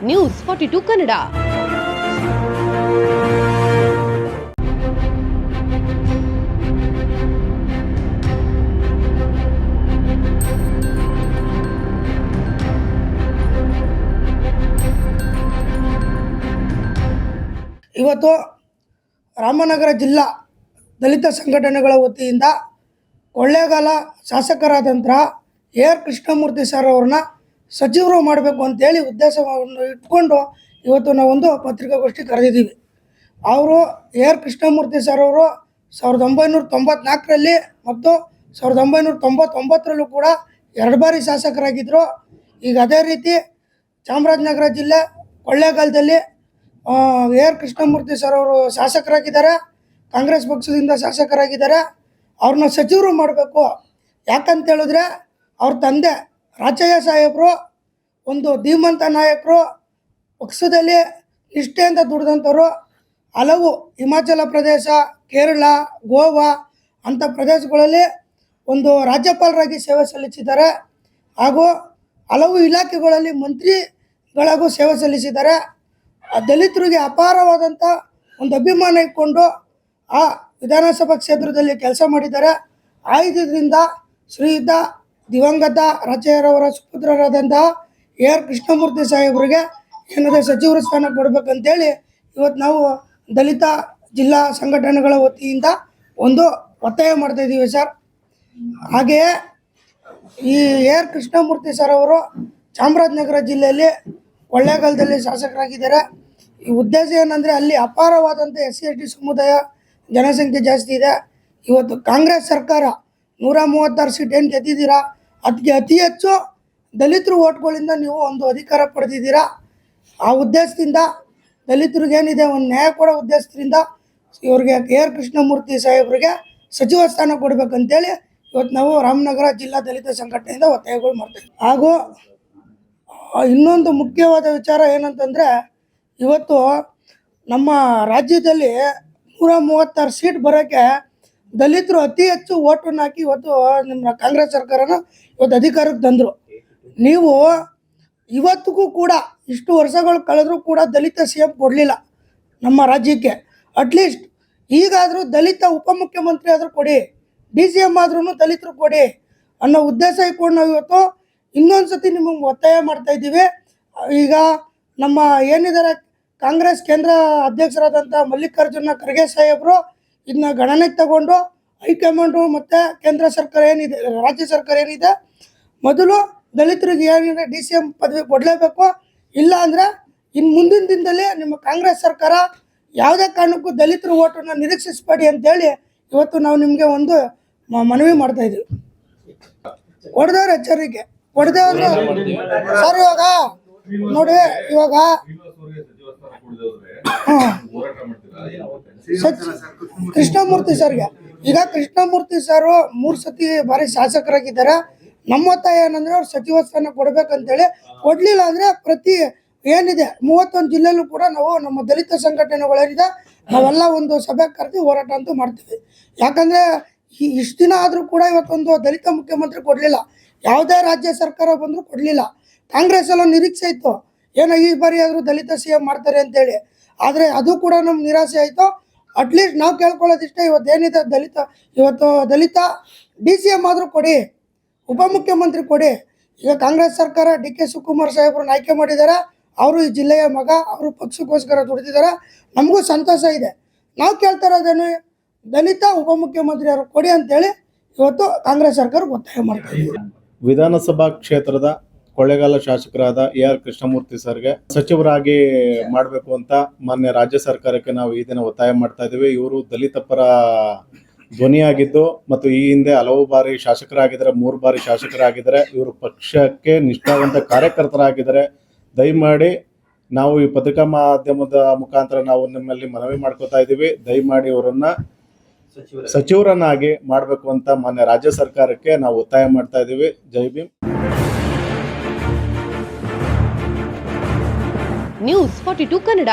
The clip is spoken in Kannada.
ನ್ಯೂಸ್ 42 ಕನ್ನಡ. ಇವತ್ತು ರಾಮನಗರ ಜಿಲ್ಲಾ ದಲಿತ ಸಂಘಟನೆಗಳ ವತಿಯಿಂದ ಕೊಳ್ಳೇಗಾಲ ಶಾಸಕರಾದಂತಹ AR ಕೃಷ್ಣಮೂರ್ತಿ ಸರ್ ಅವ್ರನ್ನ ಸಚಿವರು ಮಾಡಬೇಕು ಅಂತೇಳಿ ಉದ್ದೇಶವನ್ನು ಇಟ್ಕೊಂಡು ಇವತ್ತು ನಾವೊಂದು ಪತ್ರಿಕಾಗೋಷ್ಠಿ ಕರೆದಿದ್ದೀವಿ. ಅವರು AR ಕೃಷ್ಣಮೂರ್ತಿ ಸರ್ ಅವರು 1994ರಲ್ಲಿ ಮತ್ತು 1999ರಲ್ಲೂ ಕೂಡ 2 ಬಾರಿ ಶಾಸಕರಾಗಿದ್ದರು. ಈಗ ಅದೇ ರೀತಿ ಚಾಮರಾಜನಗರ ಜಿಲ್ಲೆ ಕೊಳ್ಳೇಗಾಲದಲ್ಲಿ AR ಕೃಷ್ಣಮೂರ್ತಿ ಸರ್ ಅವರು ಶಾಸಕರಾಗಿದ್ದಾರೆ, ಕಾಂಗ್ರೆಸ್ ಪಕ್ಷದಿಂದ ಶಾಸಕರಾಗಿದ್ದಾರೆ. ಅವ್ರನ್ನ ಸಚಿವರು ಮಾಡಬೇಕು. ಯಾಕಂತ ಹೇಳಿದ್ರೆ ಅವ್ರ ತಂದೆ ರಾಚಯ್ಯ ಸಾಹೇಬರು ಒಂದು ಧೀಮಂತ ನಾಯಕರು, ಪಕ್ಷದಲ್ಲಿ ನಿಷ್ಠೆಯಿಂದ ದುಡಿದಂಥವ್ರು. ಹಲವು ಹಿಮಾಚಲ ಪ್ರದೇಶ, ಕೇರಳ, ಗೋವಾ ಅಂಥ ಪ್ರದೇಶಗಳಲ್ಲಿ ಒಂದು ರಾಜ್ಯಪಾಲರಾಗಿ ಸೇವೆ ಸಲ್ಲಿಸಿದ್ದಾರೆ. ಹಾಗೂ ಹಲವು ಇಲಾಖೆಗಳಲ್ಲಿ ಮಂತ್ರಿಗಳಿಗೂ ಸೇವೆ ಸಲ್ಲಿಸಿದ್ದಾರೆ. ದಲಿತರಿಗೆ ಅಪಾರವಾದಂಥ ಒಂದು ಅಭಿಮಾನ ಇಟ್ಕೊಂಡು ಆ ವಿಧಾನಸಭಾ ಕ್ಷೇತ್ರದಲ್ಲಿ ಕೆಲಸ ಮಾಡಿದ್ದಾರೆ. ಆಯುಧದಿಂದ ಶ್ರೀಯುತ ದಿವಂಗತ ರಾಚಯ್ಯರವರ ಸುಪುತ್ರರಾದಂತಹ AR ಕೃಷ್ಣಮೂರ್ತಿ ಸಾಹೇಬರಿಗೆ ಏನಾದರೂ ಸಚಿವರ ಸ್ಥಾನ ಕೊಡಬೇಕಂತೇಳಿ ಇವತ್ತು ನಾವು ದಲಿತ ಜಿಲ್ಲಾ ಸಂಘಟನೆಗಳ ವತಿಯಿಂದ ಒಂದು ಒತ್ತಾಯ ಮಾಡ್ತಾಯಿದ್ದೀವಿ ಸರ್. ಹಾಗೆಯೇ ಈ AR ಕೃಷ್ಣಮೂರ್ತಿ ಸರ್ ಅವರು ಚಾಮರಾಜನಗರ ಜಿಲ್ಲೆಯಲ್ಲಿ ಕೊಳ್ಳೇಗಾಲದಲ್ಲಿ ಶಾಸಕರಾಗಿದ್ದಾರೆ. ಈ ಉದ್ದೇಶ ಏನಂದರೆ ಅಲ್ಲಿ ಅಪಾರವಾದಂಥ SC/ST ಸಮುದಾಯ ಜನಸಂಖ್ಯೆ ಜಾಸ್ತಿ ಇದೆ. ಇವತ್ತು ಕಾಂಗ್ರೆಸ್ ಸರ್ಕಾರ 136 ಸೀಟ್ ಏನು ಗೆದ್ದಿದ್ದೀರಾ, ಅದಕ್ಕೆ ಅತಿ ಹೆಚ್ಚು ದಲಿತರು ಓಟ್ಗಳಿಂದ ನೀವು ಒಂದು ಅಧಿಕಾರ ಪಡೆದಿದ್ದೀರಾ. ಆ ಉದ್ದೇಶದಿಂದ ದಲಿತರಿಗೇನಿದೆ ಒಂದು ನ್ಯಾಯ ಕೊಡೋ ಉದ್ದೇಶದಿಂದ ಇವ್ರಿಗೆ AR ಕೃಷ್ಣಮೂರ್ತಿ ಸಾಹೇಬರಿಗೆ ಸಚಿವ ಸ್ಥಾನ ಕೊಡಬೇಕಂತೇಳಿ ಇವತ್ತು ನಾವು ರಾಮನಗರ ಜಿಲ್ಲಾ ದಲಿತ ಸಂಘಟನೆಯಿಂದ ಒತ್ತಾಯಗಳು ಮಾಡ್ತೀವಿ. ಹಾಗೂ ಇನ್ನೊಂದು ಮುಖ್ಯವಾದ ವಿಚಾರ ಏನಂತಂದರೆ, ಇವತ್ತು ನಮ್ಮ ರಾಜ್ಯದಲ್ಲಿ 136 ಸೀಟ್ ಬರೋಕ್ಕೆ ದಲಿತರು ಅತಿ ಹೆಚ್ಚು ಓಟನ್ನು ಹಾಕಿ ಇವತ್ತು ನಿಮ್ಮ ಕಾಂಗ್ರೆಸ್ ಸರ್ಕಾರನ ಇವತ್ತು ಅಧಿಕಾರಕ್ಕೆ ತಂದರು. ನೀವು ಇವತ್ತಿಗೂ ಕೂಡ ಇಷ್ಟು ವರ್ಷಗಳು ಕಳೆದರೂ ಕೂಡ ದಲಿತ CM ಕೊಡಲಿಲ್ಲ ನಮ್ಮ ರಾಜ್ಯಕ್ಕೆ. ಅಟ್ಲೀಸ್ಟ್ ಈಗಾದರೂ ದಲಿತ ಉಪಮುಖ್ಯಮಂತ್ರಿ ಆದರೂ ಕೊಡಿ, DCM ಆದ್ರೂ ದಲಿತರು ಕೊಡಿ ಅನ್ನೋ ಉದ್ದೇಶ ಇಟ್ಕೊಂಡು ನಾವು ಇವತ್ತು ಇನ್ನೊಂದು ಸತಿ ನಿಮಗೆ ಒತ್ತಾಯ ಮಾಡ್ತಾಯಿದ್ದೀವಿ. ಈಗ ನಮ್ಮ ಏನಿದ್ದಾರೆ ಕಾಂಗ್ರೆಸ್ ಕೇಂದ್ರ ಅಧ್ಯಕ್ಷರಾದಂಥ ಮಲ್ಲಿಕಾರ್ಜುನ ಖರ್ಗೆ ಸಾಹೇಬರು ಇದನ್ನ ಗಣನೆಗೆ ತಗೊಂಡು ಹೈಕಮಾಂಡು ಮತ್ತು ಕೇಂದ್ರ ಸರ್ಕಾರ ಏನಿದೆ, ರಾಜ್ಯ ಸರ್ಕಾರ ಏನಿದೆ, ಮೊದಲು ದಲಿತರಿಗೆ ಏನಿದೆ DCM ಪದವಿ ಕೊಡಲೇಬೇಕು. ಇಲ್ಲ ಅಂದರೆ ಇನ್ನು ಮುಂದಿನ ದಿನದಲ್ಲಿ ನಿಮ್ಮ ಕಾಂಗ್ರೆಸ್ ಸರ್ಕಾರ ಯಾವುದೇ ಕಾರಣಕ್ಕೂ ದಲಿತರ ಓಟನ್ನು ನಿರೀಕ್ಷಿಸಬೇಡಿ ಅಂತೇಳಿ ಇವತ್ತು ನಾವು ನಿಮಗೆ ಒಂದು ಮನವಿ ಮಾಡ್ತಾಯಿದ್ದೀವಿ. ಕೊಡದವ್ರು ಎಚ್ಚರಿಕೆ, ಕೊಡದೇವ್ರು ಸರ್. ಇವಾಗ ನೋಡಿ, ಇವಾಗ ಕೃಷ್ಣಮೂರ್ತಿ ಸರ್ಗೆ ಈಗ ಕೃಷ್ಣಮೂರ್ತಿ ಸರ್ 3 ಬಾರಿ ಶಾಸಕರಾಗಿದ್ದಾರೆ. ನಮ್ಮ ಒತ್ತಾಯ ಏನಂದರೆ ಅವ್ರು ಸಚಿವ ಸ್ಥಾನ ಕೊಡಬೇಕಂತೇಳಿ. ಕೊಡಲಿಲ್ಲ ಅಂದರೆ ಪ್ರತಿ ಏನಿದೆ 31 ಜಿಲ್ಲೆಯಲ್ಲೂ ಕೂಡ ನಾವು ನಮ್ಮ ದಲಿತ ಸಂಘಟನೆಗಳೇನಿದೆ ನಾವೆಲ್ಲ ಒಂದು ಸಭೆ ಕರೆದು ಹೋರಾಟ ಅಂತೂ ಮಾಡ್ತೀವಿ. ಯಾಕಂದರೆ ಇಷ್ಟು ದಿನ ಆದರೂ ಕೂಡ ಇವತ್ತೊಂದು ದಲಿತ ಮುಖ್ಯಮಂತ್ರಿ ಕೊಡಲಿಲ್ಲ, ಯಾವುದೇ ರಾಜ್ಯ ಸರ್ಕಾರ ಬಂದರೂ ಕೊಡಲಿಲ್ಲ. ಕಾಂಗ್ರೆಸ್ ಎಲ್ಲ ನಿರೀಕ್ಷೆ ಇತ್ತು ಏನೋ ಈ ಬಾರಿ ಆದರೂ ದಲಿತ CM ಮಾಡ್ತಾರೆ ಅಂತೇಳಿ. ಆದರೆ ಅದು ಕೂಡ ನಮ್ಗೆ ನಿರಾಸೆ ಆಯಿತು. ಅಟ್ಲೀಸ್ಟ್ ನಾವು ಕೇಳ್ಕೊಳ್ಳೋದಿಷ್ಟೇ, ಇವತ್ತೇನಿದೆ ಇವತ್ತು ದಲಿತ DCM ಆದರೂ ಕೊಡಿ, ಉಪಮುಖ್ಯಮಂತ್ರಿ ಕೊಡಿ. ಈಗ ಕಾಂಗ್ರೆಸ್ ಸರ್ಕಾರ DK ಶಿವಕುಮಾರ್ ಸಾಹೇಬ್ರನ್ನ ಆಯ್ಕೆ ಮಾಡಿದ್ದಾರೆ. ಅವರು ಈ ಜಿಲ್ಲೆಯ ಮಗ, ಅವರು ಪಕ್ಷಕ್ಕೋಸ್ಕರ ದುಡಿದಿದ್ದಾರೆ. ನಮಗೂ ಸಂತೋಷ ಇದೆ. ನಾವು ಕೇಳ್ತಾ ಇರೋದೇನು, ದಲಿತ ಉಪಮುಖ್ಯಮಂತ್ರಿ ಅವರು ಕೊಡಿ ಅಂತೇಳಿ ಇವತ್ತು ಕಾಂಗ್ರೆಸ್ ಸರ್ಕಾರಕ್ಕೆ ಒತ್ತಾಯ ಮಾಡ್ತೀವಿ. ವಿಧಾನಸಭಾ ಕ್ಷೇತ್ರದ ಕೊಳ್ಳೇಗಾಲ ಶಾಸಕರಾದ AR ಕೃಷ್ಣಮೂರ್ತಿ ಸರ್ಗೆ ಸಚಿವರಾಗಿ ಮಾಡಬೇಕು ಅಂತ ಮಾನ್ಯ ರಾಜ್ಯ ಸರ್ಕಾರಕ್ಕೆ ನಾವು ಈ ದಿನ ಒತ್ತಾಯ ಮಾಡ್ತಾ ಇದ್ದೀವಿ. ಇವರು ದಲಿತ ಪರ ಧ್ವನಿಯಾಗಿದ್ದು ಮತ್ತು ಈ ಹಿಂದೆ ಹಲವು ಬಾರಿ ಶಾಸಕರಾಗಿದ್ದಾರೆ, 3 ಬಾರಿ ಶಾಸಕರಾಗಿದ್ದಾರೆ. ಇವರು ಪಕ್ಷಕ್ಕೆ ನಿಷ್ಠಾವಂತ ಕಾರ್ಯಕರ್ತರಾಗಿದ್ದಾರೆ. ದಯಮಾಡಿ ನಾವು ಈ ಪತ್ರಿಕಾ ಮಾಧ್ಯಮದ ಮುಖಾಂತರ ನಾವು ನಿಮ್ಮಲ್ಲಿ ಮನವಿ ಮಾಡ್ಕೋತಾ ಇದ್ದೀವಿ. ದಯಮಾಡಿ ಅವರನ್ನ ಸಚಿವರನ್ನಾಗಿ ಮಾಡಬೇಕು ಅಂತ ಮಾನ್ಯ ರಾಜ್ಯ ಸರ್ಕಾರಕ್ಕೆ ನಾವು ಒತ್ತಾಯ ಮಾಡ್ತಾ ಇದ್ದೀವಿ. ಜೈ ಭೀಮ್. ನ್ಯೂಸ್ 42 ಕನ್ನಡ.